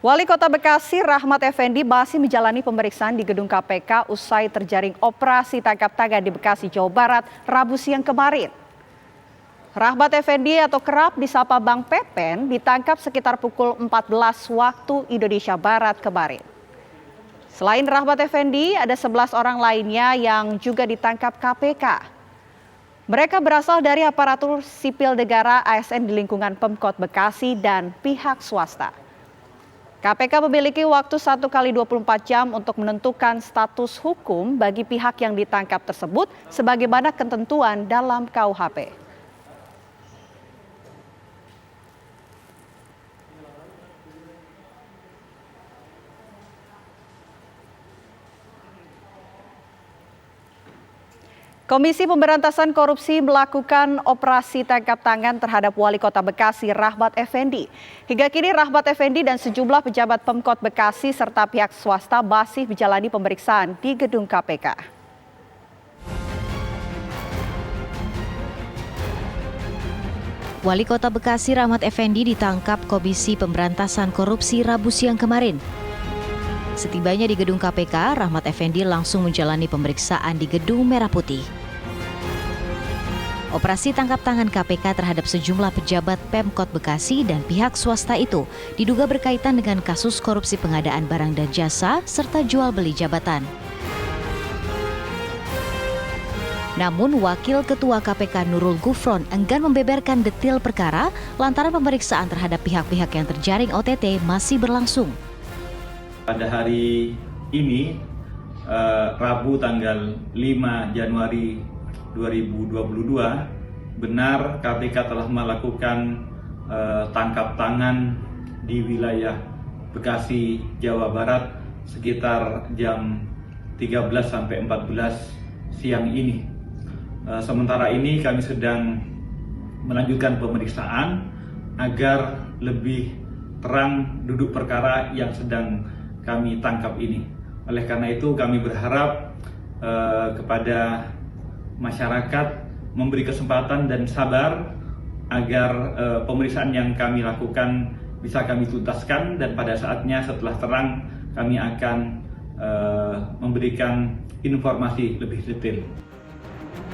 Wali Kota Bekasi Rahmat Effendi masih menjalani pemeriksaan di gedung KPK usai terjaring operasi tangkap tangan di Bekasi, Jawa Barat, Rabu siang kemarin. Rahmat Effendi atau kerap disapa Bang Pepen ditangkap sekitar pukul 14 waktu Indonesia Barat kemarin. Selain Rahmat Effendi, ada 11 orang lainnya yang juga ditangkap KPK. Mereka berasal dari aparatur sipil negara ASN di lingkungan Pemkot Bekasi dan pihak swasta. KPK memiliki waktu 1 kali 24 jam untuk menentukan status hukum bagi pihak yang ditangkap tersebut sebagaimana ketentuan dalam KUHP. Komisi Pemberantasan Korupsi melakukan operasi tangkap tangan terhadap Wali Kota Bekasi Rahmat Effendi. Hingga kini Rahmat Effendi dan sejumlah pejabat Pemkot Bekasi serta pihak swasta masih menjalani pemeriksaan di gedung KPK. Wali Kota Bekasi Rahmat Effendi ditangkap Komisi Pemberantasan Korupsi Rabu siang kemarin. Setibanya di gedung KPK, Rahmat Effendi langsung menjalani pemeriksaan di Gedung Merah Putih. Operasi tangkap tangan KPK terhadap sejumlah pejabat Pemkot Bekasi dan pihak swasta itu diduga berkaitan dengan kasus korupsi pengadaan barang dan jasa serta jual beli jabatan. Namun, Wakil Ketua KPK Nurul Gufron enggan membeberkan detail perkara lantaran pemeriksaan terhadap pihak-pihak yang terjaring OTT masih berlangsung. Pada hari ini, Rabu tanggal 5 Januari 2022, benar KPK telah melakukan tangkap tangan di wilayah Bekasi, Jawa Barat sekitar jam 13 sampai 14 siang ini. Sementara ini kami sedang melanjutkan pemeriksaan agar lebih terang duduk perkara yang sedang kami tangkap ini. Oleh karena itu kami berharap kepada masyarakat memberi kesempatan dan sabar agar pemeriksaan yang kami lakukan bisa kami tuntaskan, dan pada saatnya setelah terang kami akan memberikan informasi lebih detail.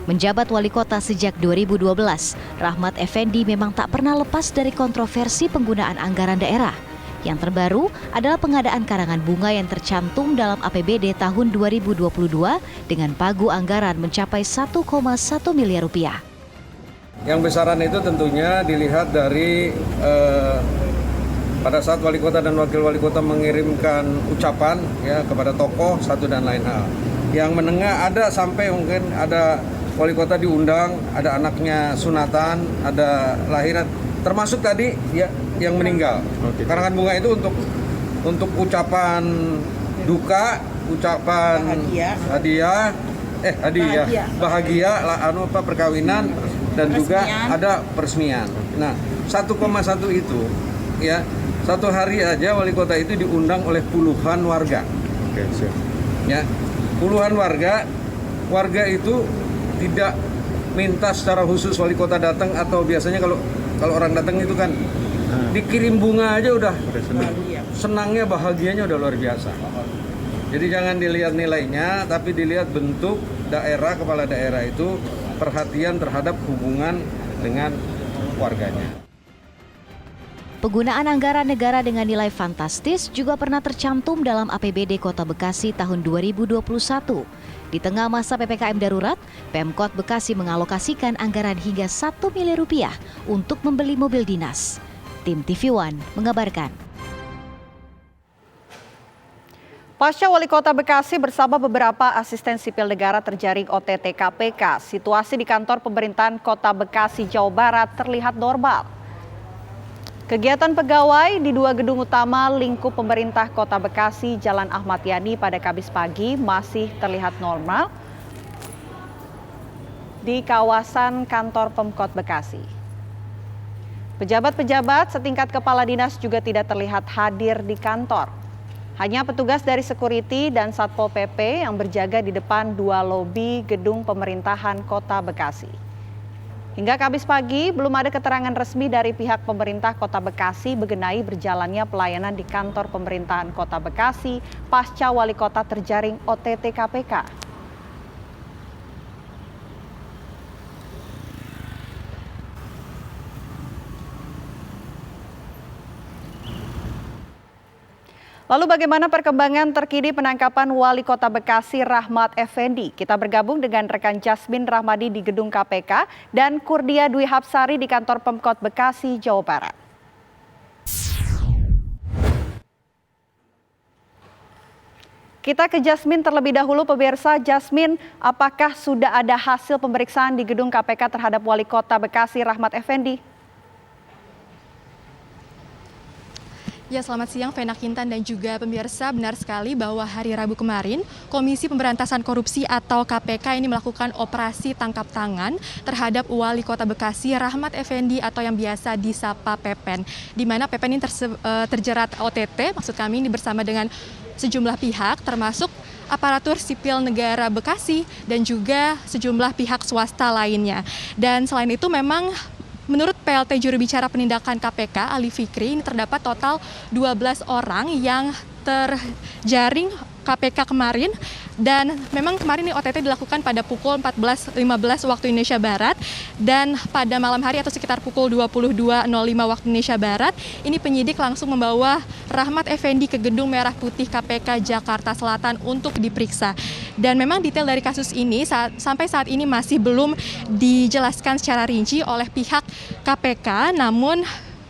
Menjabat wali kota sejak 2012, Rahmat Effendi memang tak pernah lepas dari kontroversi penggunaan anggaran daerah. Yang terbaru adalah pengadaan karangan bunga yang tercantum dalam APBD tahun 2022 dengan pagu anggaran mencapai 1,1 miliar rupiah. Yang besaran itu tentunya dilihat dari pada saat wali kota dan wakil wali kota mengirimkan ucapan ya kepada tokoh satu dan lain hal. Yang menengah ada sampai mungkin ada wali kota diundang, ada anaknya sunatan, ada lahiran, termasuk tadi ya yang meninggal. Karangan bunga itu untuk ucapan duka, ucapan hadiah, bahagia, perkawinan dan juga ada peresmian. Nah, 1,1 itu ya, satu hari aja wali kota itu diundang oleh puluhan warga. Ya, puluhan warga itu tidak minta secara khusus wali kota datang, atau biasanya kalau orang datang itu kan dikirim bunga aja udah senangnya, bahagianya udah luar biasa. Jadi jangan dilihat nilainya, tapi dilihat bentuk daerah, kepala daerah itu perhatian terhadap hubungan dengan warganya. Penggunaan anggaran negara dengan nilai fantastis juga pernah tercantum dalam APBD Kota Bekasi tahun 2021. Di tengah masa PPKM darurat, Pemkot Bekasi mengalokasikan anggaran hingga 1 miliar rupiah untuk membeli mobil dinas. Tim TV One mengabarkan. Pasca Wali Kota Bekasi bersama beberapa asisten sipil negara terjaring OTT KPK, situasi di kantor pemerintahan Kota Bekasi, Jawa Barat terlihat normal. Kegiatan pegawai di dua gedung utama lingkup pemerintah Kota Bekasi, Jalan Ahmad Yani pada Kamis pagi masih terlihat normal di kawasan kantor Pemkot Bekasi. Pejabat-pejabat setingkat kepala dinas juga tidak terlihat hadir di kantor. Hanya petugas dari security dan Satpol PP yang berjaga di depan dua lobi gedung pemerintahan Kota Bekasi. Hingga Kamis pagi, belum ada keterangan resmi dari pihak pemerintah Kota Bekasi mengenai berjalannya pelayanan di kantor pemerintahan Kota Bekasi pasca wali kota terjaring OTT KPK. Lalu bagaimana perkembangan terkini penangkapan Wali Kota Bekasi Rahmat Effendi? Kita bergabung dengan rekan Jasmine Rahmadi di gedung KPK dan Kurdia Dwi Hapsari di kantor Pemkot Bekasi, Jawa Barat. Kita ke Jasmine terlebih dahulu, pemirsa. Jasmine, apakah sudah ada hasil pemeriksaan di gedung KPK terhadap Wali Kota Bekasi Rahmat Effendi? Ya, selamat siang Vena Kintan dan juga pemirsa. Benar sekali bahwa hari Rabu kemarin Komisi Pemberantasan Korupsi atau KPK ini melakukan operasi tangkap tangan terhadap Wali Kota Bekasi Rahmat Effendi atau yang biasa disapa Pepen. Di mana Pepen ini terjerat OTT, maksud kami ini bersama dengan sejumlah pihak termasuk aparatur sipil negara Bekasi dan juga sejumlah pihak swasta lainnya. Dan selain itu memang menurut PLT juru bicara penindakan KPK Ali Fikri, ini terdapat total 12 orang yang terjaring KPK kemarin, dan memang kemarin ini OTT dilakukan pada pukul 14.15 waktu Indonesia Barat, dan pada malam hari atau sekitar pukul 22.05 waktu Indonesia Barat ini penyidik langsung membawa Rahmat Effendi ke Gedung Merah Putih KPK Jakarta Selatan untuk diperiksa. Dan memang detail dari kasus ini sampai saat ini masih belum dijelaskan secara rinci oleh pihak KPK, namun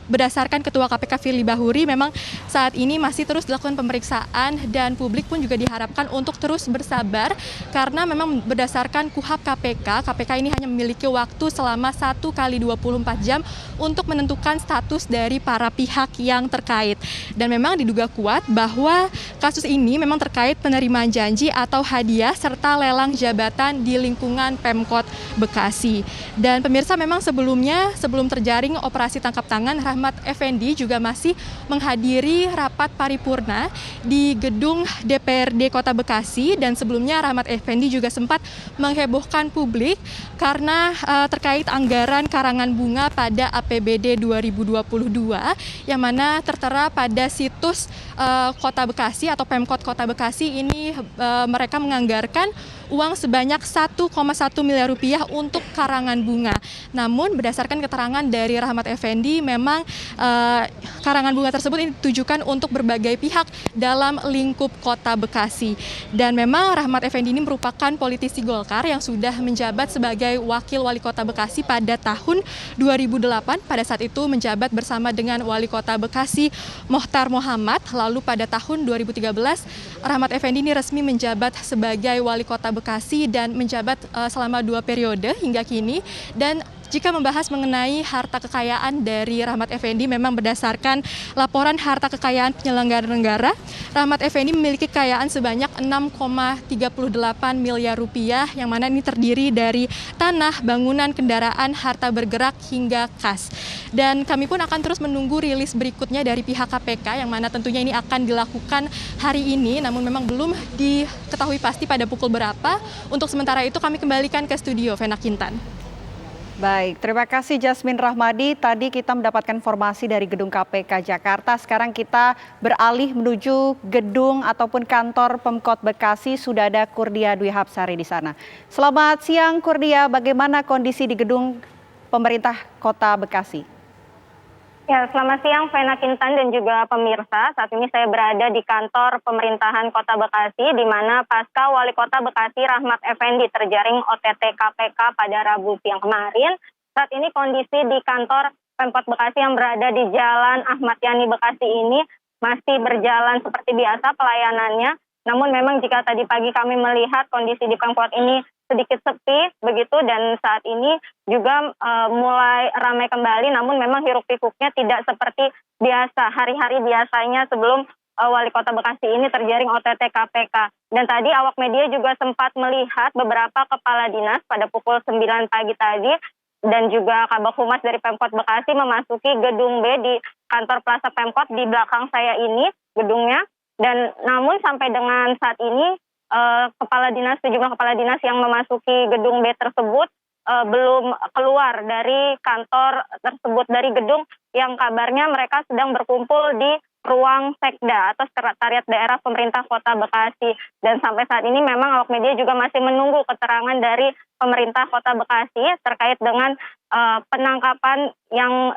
berdasarkan Ketua KPK Firly Bahuri, memang saat ini masih terus dilakukan pemeriksaan dan publik pun juga diharapkan untuk terus bersabar karena memang berdasarkan KUHP KPK ini hanya memiliki waktu selama 1 kali 24 jam untuk menentukan status dari para pihak yang terkait. Dan memang diduga kuat bahwa kasus ini memang terkait penerimaan janji atau hadiah serta lelang jabatan di lingkungan Pemkot Bekasi. Dan pemirsa, memang sebelum terjaring operasi tangkap tangan, Rahmat Effendi juga masih menghadiri rapat paripurna di gedung DPRD Kota Bekasi, dan sebelumnya Rahmat Effendi juga sempat menghebohkan publik karena terkait anggaran karangan bunga pada APBD 2022 yang mana tertera pada situs Kota Bekasi atau Pemkot Kota Bekasi ini mereka menganggarkan uang sebanyak 1,1 miliar rupiah untuk karangan bunga. Namun berdasarkan keterangan dari Rahmat Effendi, memang karangan bunga tersebut ini ditujukan untuk berbagai pihak dalam lingkup Kota Bekasi. Dan memang Rahmat Effendi ini merupakan politisi Golkar yang sudah menjabat sebagai wakil wali kota Bekasi pada tahun 2008. Pada saat itu menjabat bersama dengan wali kota Bekasi Mohtar Mohamad. Lalu pada tahun 2013 Rahmat Effendi ini resmi menjabat sebagai wali kota Bekasi dan menjabat selama 2 periode hingga kini. Dan jika membahas mengenai harta kekayaan dari Rahmat Effendi, memang berdasarkan laporan harta kekayaan penyelenggara negara, Rahmat Effendi memiliki kekayaan sebanyak 6,38 miliar rupiah, yang mana ini terdiri dari tanah, bangunan, kendaraan, harta bergerak, hingga kas. Dan kami pun akan terus menunggu rilis berikutnya dari pihak KPK, yang mana tentunya ini akan dilakukan hari ini, namun memang belum diketahui pasti pada pukul berapa. Untuk sementara itu kami kembalikan ke studio, Vena Kintan. Baik, terima kasih Jasmine Rahmadi. Tadi kita mendapatkan informasi dari gedung KPK Jakarta. Sekarang kita beralih menuju gedung ataupun kantor Pemkot Bekasi. Sudah ada Kurdia Dwi Hapsari di sana. Selamat siang Kurdia, bagaimana kondisi di gedung pemerintah Kota Bekasi? Ya, selamat siang Vena Kintan dan juga pemirsa. Saat ini saya berada di kantor pemerintahan Kota Bekasi, di mana pasca Wali Kota Bekasi Rahmat Effendi terjaring OTT KPK pada Rabu siang kemarin. Saat ini kondisi di kantor Pemkot Bekasi yang berada di Jalan Ahmad Yani Bekasi ini masih berjalan seperti biasa pelayanannya. Namun memang jika tadi pagi kami melihat kondisi di Pemkot ini sedikit sepi begitu, dan saat ini juga mulai ramai kembali, namun memang hiruk-pikuknya tidak seperti biasa hari-hari biasanya sebelum Wali Kota Bekasi ini terjaring OTT KPK. Dan tadi awak media juga sempat melihat beberapa kepala dinas pada pukul 9 pagi tadi, dan juga Kabag Humas dari Pemkot Bekasi memasuki gedung B di kantor Plaza Pemkot di belakang saya ini gedungnya. Dan namun sampai dengan saat ini sejumlah kepala dinas yang memasuki gedung B tersebut belum keluar dari kantor tersebut, dari gedung yang kabarnya mereka sedang berkumpul di ruang Sekda atau Sekretariat Daerah Pemerintah Kota Bekasi. Dan sampai saat ini memang awak media juga masih menunggu keterangan dari pemerintah Kota Bekasi terkait dengan penangkapan yang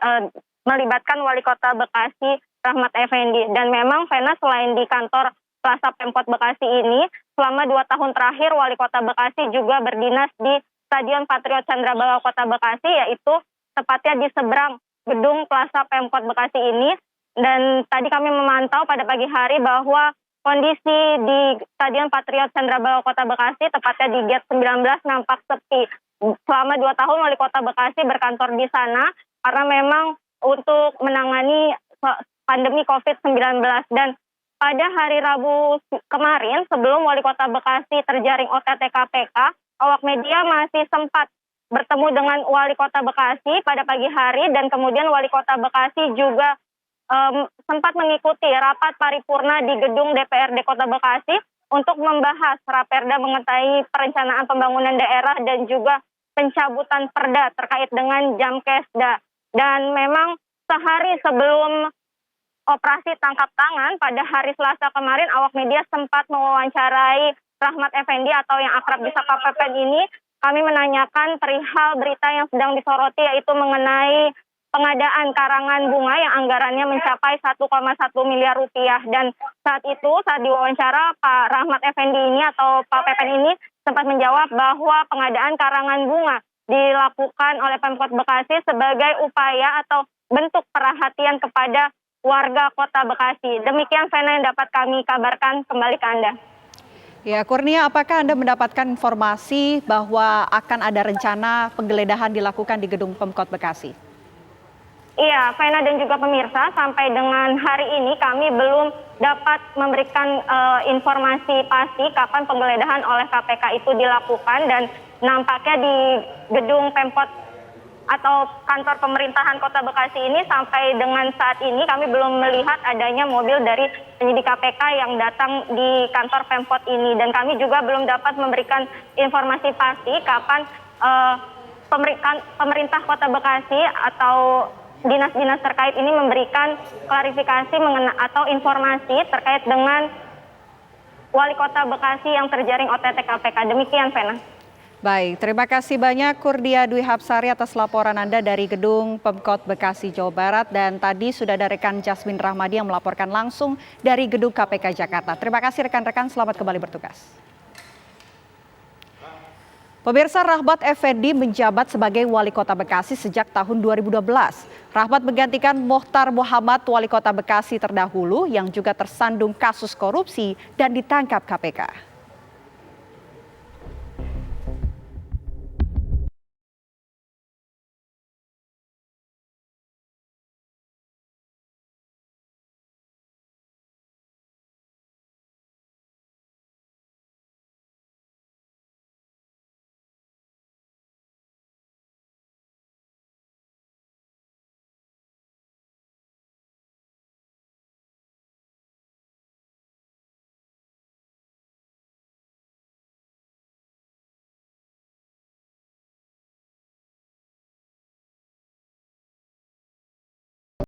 melibatkan Wali Kota Bekasi Rahmat Effendi. Dan memang Vena, selain di kantor Plaza Pemkot Bekasi ini, selama 2 tahun terakhir Wali Kota Bekasi juga berdinas di Stadion Patriot Candrabaga Kota Bekasi, yaitu tepatnya di seberang gedung Plaza Pemkot Bekasi ini. Dan tadi kami memantau pada pagi hari bahwa kondisi di Stadion Patriot Candrabaga Kota Bekasi, tepatnya di Gate 19, nampak sepi. Selama 2 tahun Wali Kota Bekasi berkantor di sana karena memang untuk menangani pandemi COVID-19. Dan pada hari Rabu kemarin, sebelum Wali Kota Bekasi terjaring OTT KPK, awak media masih sempat bertemu dengan Wali Kota Bekasi pada pagi hari, dan kemudian Wali Kota Bekasi juga sempat mengikuti rapat paripurna di gedung DPRD Kota Bekasi untuk membahas raperda mengenai perencanaan pembangunan daerah dan juga pencabutan perda terkait dengan Jamkesda. Dan memang sehari sebelum operasi tangkap tangan pada hari Selasa kemarin, awak media sempat mewawancarai Rahmat Effendi atau yang akrab disapa Pepen ini. Kami menanyakan perihal berita yang sedang disoroti, yaitu mengenai pengadaan karangan bunga yang anggarannya mencapai 1,1 miliar rupiah. Dan saat itu, saat diwawancara, Pak Rahmat Effendi ini atau Pak Pepen ini sempat menjawab bahwa pengadaan karangan bunga dilakukan oleh Pemkot Bekasi sebagai upaya atau bentuk perhatian kepada warga Kota Bekasi. Demikian Vena yang dapat kami kabarkan, kembali ke Anda. Ya, Kurnia, apakah Anda mendapatkan informasi bahwa akan ada rencana penggeledahan dilakukan di gedung Pemkot Bekasi? Iya, Vena dan juga pemirsa, sampai dengan hari ini kami belum dapat memberikan informasi pasti kapan penggeledahan oleh KPK itu dilakukan, dan nampaknya di gedung Pemkot atau kantor pemerintahan Kota Bekasi ini sampai dengan saat ini kami belum melihat adanya mobil dari penyidik KPK yang datang di kantor Pemkot ini, dan kami juga belum dapat memberikan informasi pasti kapan pemerintah Kota Bekasi atau dinas-dinas terkait ini memberikan klarifikasi atau informasi terkait dengan Wali Kota Bekasi yang terjaring OTT KPK. Demikian, Vena. Baik, terima kasih banyak Kurnia Dwi Hapsari atas laporan Anda dari Gedung Pemkot Bekasi, Jawa Barat. Dan tadi sudah ada rekan Jasmine Rahmadi yang melaporkan langsung dari Gedung KPK Jakarta. Terima kasih rekan-rekan, selamat kembali bertugas. Pemirsa, Rahmat Effendi menjabat sebagai Wali Kota Bekasi sejak tahun 2012. Rahmat menggantikan Mohtar Muhammad, Wali Kota Bekasi terdahulu yang juga tersandung kasus korupsi dan ditangkap KPK.